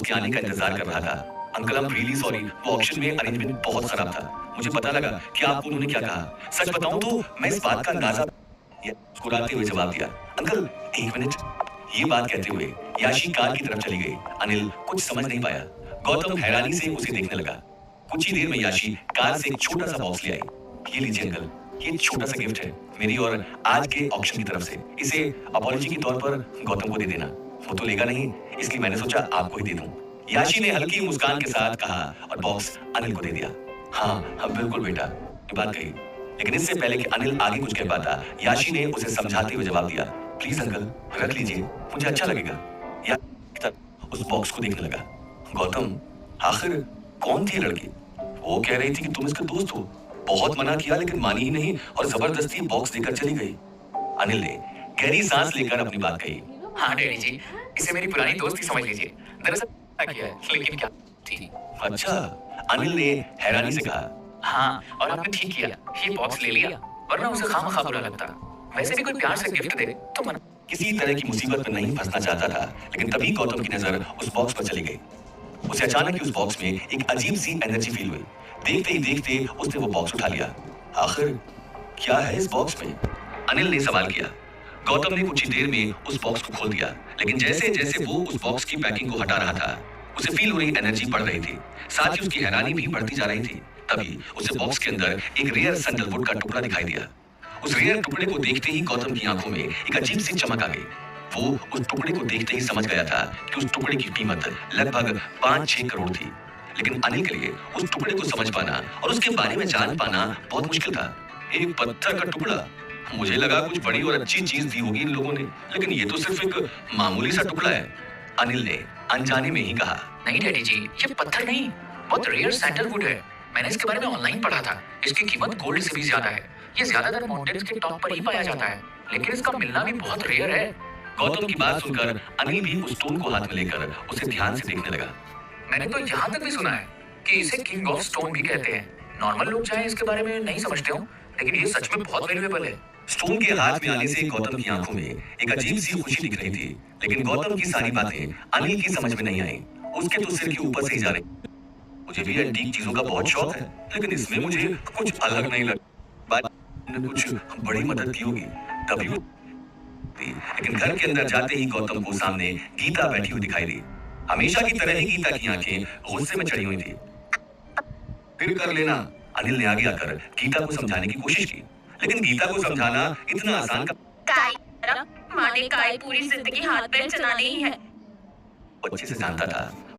के आने का इंतजार कर रहा था। Uncle, I am really sorry, वो ऑक्शन में अरेंजमेंट बहुत खराब था। मुझे पता लगा कि आपको उन्होंने क्या कहा। सच बताऊं तो मैं इस बात का अंदाजा मुस्कुराते हुए जवाब दिया, अंकल एक मिनट। ये बात कहते हुए याशी कार की तरफ चली गई। अनिल कुछ समझ नहीं पाया। गौतम हैरानी से उसे देखने लगा। कुछ ही देर में याशी कार से एक छोटा सा बॉक्स ले आई। ये लीजिए अंकल, ये छोटा सा गिफ्ट है मेरी और आज के ऑक्शन की तरफ से। इसे अपॉलजी के तौर पर गौतम को दे देना। वो तो लेगा नहीं, इसलिए मैंने सोचा आपको ही दे दूं। याशी ने हल्की मुस्कान के साथ कहा और बॉक्स अनिल को दे दिया। हाँ बिल्कुल बेटा, ये बात कही। लेकिन इससे पहले कि अनिल आगे कुछ कह पाता, याशी ने उसे समझाते हुए जवाब दिया, प्लीज अंकल रख लीजिए, मुझे अच्छा लगेगा। या उस बॉक्स को देखने लगा। गौतम, आखिर कौन थी लड़की? वो कह रही थी कि तुम इसके दोस्त हो। बहुत मना किया लेकिन मानी ही नहीं और जबरदस्ती बॉक्स देकर चली गई। अनिल ने गहरी सांस लेकर अपनी बात कही। हाँ डैडी जी, इसे मेरी पुरानी दोस्ती समझ लीजिए। दरअसल क्या किया है, लेकिन क्या थी। अच्छा, अनिल ने हैरानी से कहा। हाँ, और आपने ठीक किया, ये बॉक्स ले लिया, वरना उसे खामखा बुरा लगता। वैसे भी कोई प्यार से गिफ्ट दे तो मना। किसी तरह की मुसीबत में नहीं फंसना चाहता था, लेकिन तभी गौतम की नजर उस बॉक्स पर चली गई। उसे अचानक ही उस बॉक्स में एक अजीब सी एनर्जी फील हुई। देखते ही देखते उसने वो बॉक्स उठा लिया। आखिर क्या है इस बॉक्स में? अनिल ने सवाल किया। गौतम ने कुछ ही देर में उस बॉक्स को खोल दिया, लेकिन जैसे जैसे वो उस बॉक्स की पैकिंग को हटा रहा था, उसे फील हो रही एनर्जी बढ़ रही थी। साथ ही उसकी हैरानी भी बढ़ती जा रही थी। तभी उसे बॉक्स के अंदर एक रेयर सैंडलवुड का टुकड़ा दिखाई दिया। उस रेयर टुकड़े को देखते ही गौतम की आंखों में एक अजीब सी चमक आ गई। वो उस टुकड़े को देखते ही समझ गया था कि उस टुकड़े की कीमत लगभग 5-6 करोड़ थी। लेकिन अनिल के लिए उस टुकड़े को समझ पाना और उसके बारे में जान पाना बहुत मुश्किल था। एक पत्थर का टुकड़ा, मुझे लगा कुछ बड़ी और अच्छी चीज दी होगी इन लोगों ने, लेकिन ये तो सिर्फ एक मामूली सा टुकड़ा है। अनिल ने अनजाने में ही कहा। नहीं डैडी जी, ये पत्थर नहीं, बहुत रेयर सैंडलवुड है। मैंने इसके बारे में ऑनलाइन पढ़ा था। इसकी कीमत गोल्ड से भी ज्यादा है। ये ज्यादातर माउंटेन्स के टॉप पर ही पाया जाता है, लेकिन इसका मिलना भी बहुत रेयर है। गौतम की बात सुनकर अनिल भी उस स्टोन को हाथ में लेकर उसे ध्यान से देखने लगा। मैंने तो यहाँ तक भी सुना है कि इसे किंग ऑफ स्टोन भी कहते हैं। नॉर्मल लोग चाहे इसके बारे में नहीं समझते हो, लेकिन ये सच में बहुत वैल्यूएबल है। स्टोन के हाथ में आने से गौतम की आंखों में एक अजीब सी खुशी दिख रही थी, लेकिन गौतम की सारी बातें अनिल की समझ में नहीं आई। उसके तो सिर के ऊपर से ही जा रही। मुझे भी एंटीक चीजों का बहुत शौक है, लेकिन इसमें मुझे कुछ अलग नहीं लगा। बात ने कुछ बड़ी मदद की होगी तभी लेकिन घर के अंदर जाते ही गौतम को सामने गीता बैठी हुई दिखाई दी। हमेशा की तरह ही गीता की आंखें गुस्से में चढ़ी हुई थी। फिर कर लेना, अनिल ने आगे आकर गीता को समझाने की कोशिश की, लेकिन गीता को समझाना इतना आसान माँ ने काय पूरी जिंदगी हाथ पैर चलाने ही है। अच्छे से जानता था